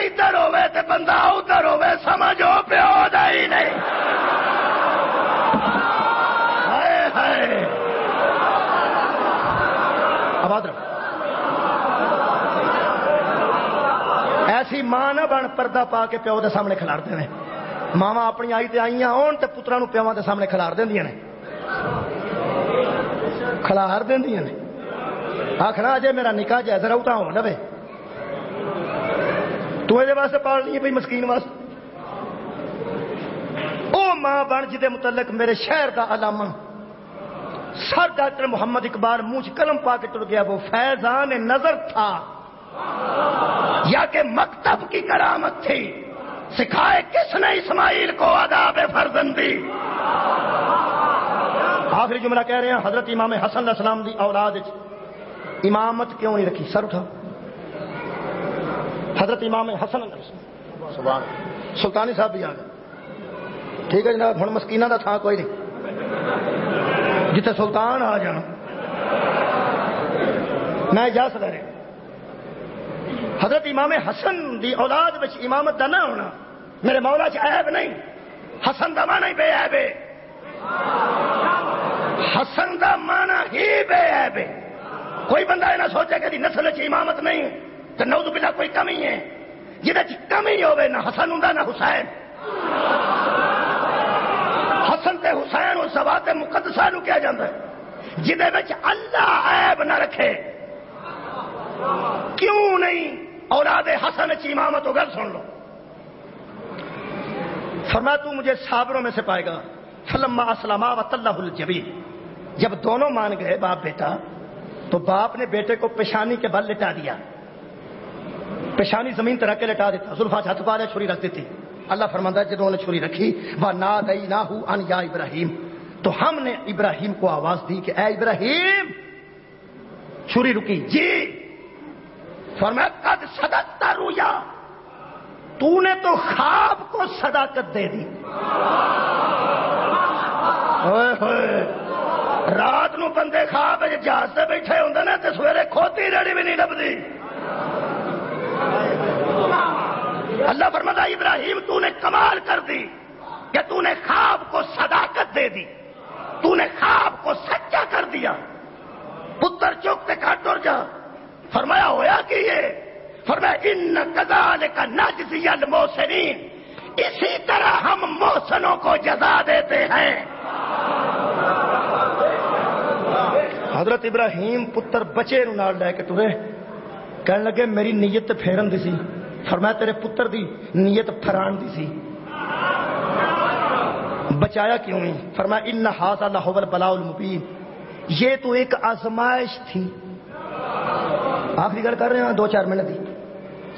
ادھر ہوے تے بندہ ادھر ہوے سمجھو پیو دا ہی نہیں. ہائے ہائے آباد رہو. ایسی ماں نہ بن پردہ پا کے پیو دے سامنے کھلار دے نے. ماواں اپنی آئی تے آئیاں ہون تے پتراں نوں پیواں دے سامنے کھلار دیندیاں نے. کھلار دیندیاں نے. آخنا جے میرا نکاح جائز رہتا ہو نہ بے تو یہ واسطے پالنی ہے بھائی مسکین واسطے. او ماں بن جدے متعلق میرے شہر دا علامہ سر ڈاکٹر محمد اقبال منہ قلم پا کے ٹر گیا. وہ فیضان نظر تھا یا کہ مکتب کی کرامت تھی. سکھائے کس نے اسماعیل کو آداب فرزندی. آخری جملہ کہہ رہے ہیں حضرت امام حسن علیہ السلام دی اولاد امامت کیوں نہیں رکھی؟ سر اٹھا. حضرت امام حسن علیہ السلام سبحان سلطانی صاحب بھی آ گئے. ٹھیک ہے جناب. ہن مسکینہ دا تھا کوئی نہیں جتے سلطان آ جانا. میں اجازت لے رہا. حضرت امام حسن دی اولاد وچ امامت دا نہ ہونا میرے مولا چ عیب نہیں. حسن دا معنی بے عیب ہے. حسن دا معنی ہی بے عیب ہے. کوئی بندہ یہ نہ سوچے کہ نسل چ امامت نہیں تو نعوذ باللہ کوئی کمی ہے. جہاں کمی ہوے نہ حسن ہوں نہ حسین. حسن تے حسین اس ذات مقدسہ نو کیا جاتا ہے جہاں وچ اللہ عیب نہ رکھے. کیوں نہیں اولاد حسن چ امامت ہو؟ گل سن لو. فرمایا تو مجھے صابروں میں سے پائے گا. فلما اسلما وتلہ الجبین. جب دونوں مان گئے باپ بیٹا تو باپ نے بیٹے کو پیشانی کے بل لٹا دیا. پیشانی زمین ترک کے لٹا دیتا. زلفا ہاتھ پا لے چھری رکھ دیتی. اللہ فرماتا ہے جنہوں نے چھری رکھی وَنَادَيْنَاهُ أَنْ يَا إِبْرَاهِيمُ تو ہم نے ابراہیم کو آواز دی کہ اے ابراہیم. چھری رکی. جی. فرمایا قد صدقت رؤیا تو نے تو خواب کو صداقت دے دی. رات نو بندے خواب جہاز سے بیٹھے ہوندے نے تے سویرے کھوتی ریڑی بھی نہیں لبدی. اللہ فرماتا ابراہیم تو نے کمال کر دی کہ تو نے خواب کو صداقت دے دی. تو نے خواب کو سچا کر دیا. پتر چوکتے کاٹ ٹر جا. فرمایا ہویا کہ یہ فرمایا ان کذالک نجزی المحسنین اسی طرح ہم محسنوں کو جزا دیتے ہیں. حضرت ابراہیم پتر بچے نو نال لے کے ٹرے. کہنے لگے میری نیت پھیرن دی سی. فرمایا تیرے پتر دی نیت پھران دی سی. بچایا کیوں نہیں؟ فرمایا ان ھذا لہو البلاء المبین یہ تو ایک آزمائش تھی. آخری گل کر رہے ہیں 2-4 منٹ دی.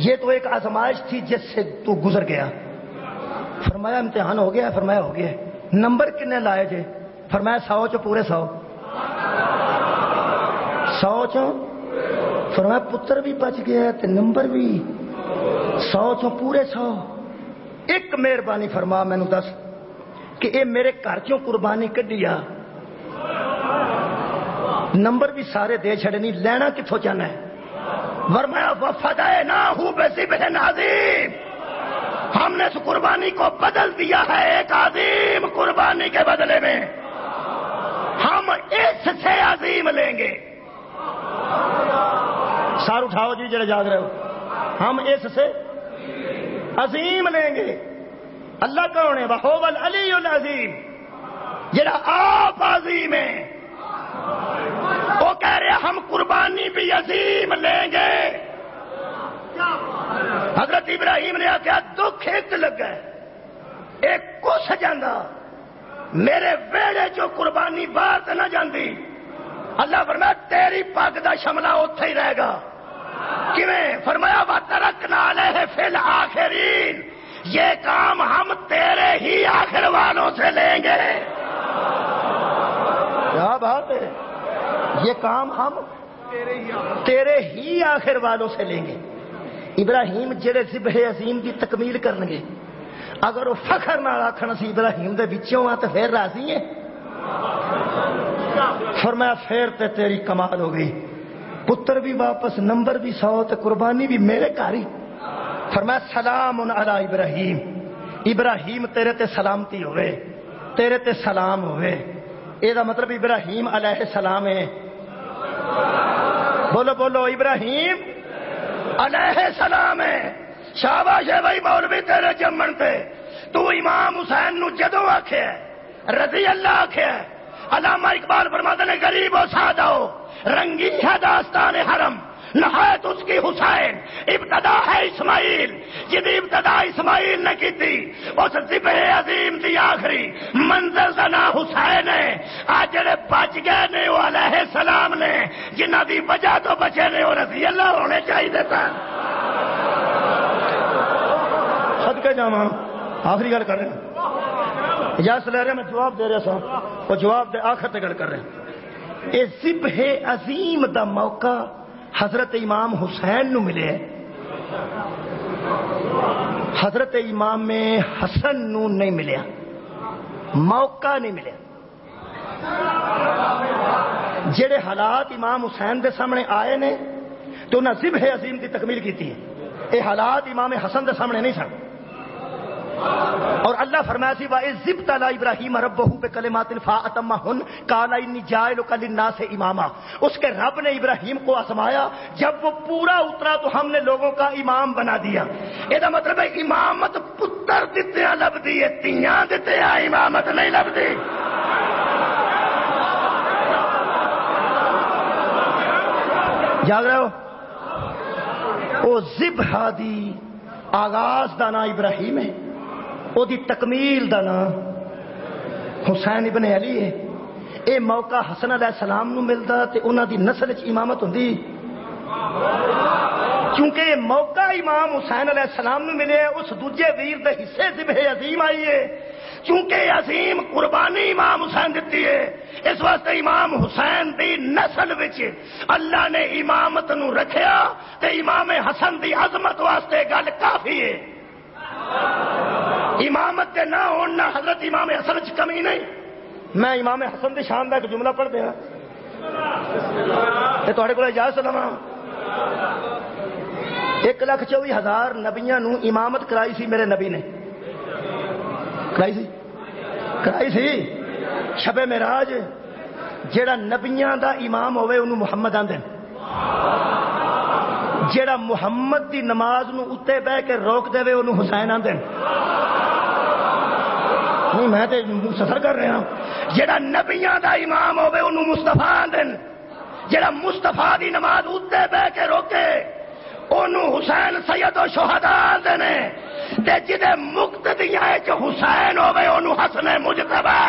یہ تو ایک آزمائش تھی جس سے تو گزر گیا. فرمایا امتحان ہو گیا؟ فرمایا ہو گیا. نمبر کنے لائے جے؟ فرمایا 100 چو پورے 100. 100 چو. فرمایا پتر بھی بچ گیا تے نمبر بھی 100 چو پورے 100. ایک مہربانی فرما مینو دس کہ اے میرے گھر چوں قربانی کڈیا نمبر بھی سارے دے چھڑنی لینا کتوں چاہنا ہے؟ فرمایا وفدیناہ بذبح عظیم ہم نے اس قربانی کو بدل دیا ہے ایک عظیم قربانی کے بدلے میں. ہم اس سے عظیم لیں گے. سار اٹھاؤ جی جڑے جاگ رہے ہو. ہم اس سے عظیم لیں گے. اللہ کون ہے؟ وَهُوَ الْعَلِيُّ الْعَظِيمُ جڑا آپ عظیم ہے. وہ کہہ رہے ہم قربانی بھی عظیم لیں گے. حضرت ابراہیم نے آخیا دکھ ایک لگا ایک کس جانا میرے ویڑے جو قربانی باہر تو نہ جاندی. اللہ فرمایا تیری پگ دا شملہ اوتھے ہی رہے گا. کیویں؟ فرمایا وَتَرَكْنَا عَلَيْهِ فِي الْآخِرِينَ یہ کام ہم تیرے ہی آخر والوں سے لیں گے. کیا بات ہے؟ یہ کام ہم تیرے ہی آخر والوں سے لیں گے. ابراہیم جڑے ذبح عظیم کی تکمیل کریں گے اگر وہ فخر نہ آخر سی ابراہیم دے بچوں آ تو پھر راضی ہے. فرمایا پھر تے تیری کمال ہو گئی. پتر بھی واپس نمبر بھی 100 تے قربانی بھی میرے گھر ہی. فرمایا سلام علی ابراہیم، ابراہیم تیرے تے سلامتی ہوئے، تیرے تے سلام ہوئے۔ یہ مطلب ابراہیم علیہ السلام ہے۔ بولو بولو، ابراہیم علیہ السلام ہے۔ شاباش ہے بھائی مولوی تیرے جمن تے۔ تو امام حسین نو جدو آکھیا رضی اللہ آکھیا، علامہ اقبال فرماتے ہیں غریب و سادہ ہو رنگی ہے داستان حرم، نہایت اس کی حسین ابتدا ہے اسماعیل، جدی ابتدا اسماعیل نے کی تھی اس ذبح عظیم دی آخری منزل دا نام حسین ہے۔ آج جڑے بچ گئے نے وہ علیہ السلام نے، جنہ دی وجہ تو بچے نے وہ رضی اللہ ہونے چاہیے تھا۔ صدقے جاواں آخری گل کر رہے ہیں، اجازت لے رہے میں جواب دے رہا سا، وہ جواب دے آخر تے گل کر رہے ہیں۔ اے ذبح عظیم دا موقع حضرت امام حسین نو ملے، حضرت امام حسن نو نہیں ملیا، موقع نہیں ملیا۔ جڑے حالات امام حسین دے سامنے آئے نے تو انہاں ذبح عظیم کی تکمیل کی ہے، یہ حالات امام حسن دے سامنے نہیں سن۔ اور اللہ فرمایا سی وَإِذِ ابْتَلَىٰ إِبْرَاهِيمَ رَبُّهُ بِكَلِمَاتٍ فَأَتَمَّهُنَّ قَالَ إِنِّي جَاعِلُكَ لِلنَّاسِ إِمَامًا۔ اس کے رب نے ابراہیم کو آزمایا، جب وہ پورا اترا تو ہم نے لوگوں کا امام بنا دیا۔ یہ مطلب ہے امامت پتر دیتے ہیں لبدی ہے، تیاں دیتے ہیں امامت نہیں لبدی۔ جاگ رہے ہو؟ وہ ذبح دی آغاز دا نام ابراہیم ہے، او دی تکمیل دا نام حسین ابن علی ہے۔ اے موقع حسن علیہ السلام نو ملدا تے انہاں دی نسل وچ امامت ہوندی، کیونکہ یہ موقع امام حسین علیہ السلام نو ملے اس دوجے ویر دے حصے ذبح عظیم آئی ہے، چونکہ عظیم قربانی امام حسین دیتی ہے، اس واسطے امام حسین دی نسل وچ اللہ نے امامت نو رکھیا تے امام حسن دی عظمت واسطے گل کافی ہے۔ امامت کے نہ ہونا حضرت امام حسن وچ کمی نہیں۔ میں امام حسن دی شان دا ایک جملہ پڑھ دیا تے تہاڈے کول اجازت لواں۔ 1,24,000 نبیاں نو امامت کرائی سی میرے نبی نے، کرائی سی شب معراج۔ جیڑا نبیاں دا امام ہوئے انہوں محمد آندے، جیڑا محمد دی نماز نو اتے بہ کے روک دے انہوں حسین آندے۔ نہیں میں تے سفر کر رہا ہوں۔ جیڑا نبیاں دا امام ہوئے انہوں مصطفیٰ آندے، جیڑا مصطفیٰ دی نماز اتے بہ کے روکے انہوں حسین سید و شہداء آندے نے، تے جدے مقتدیاں وچ حسین ہوئے انہوں حسن مجتبی۔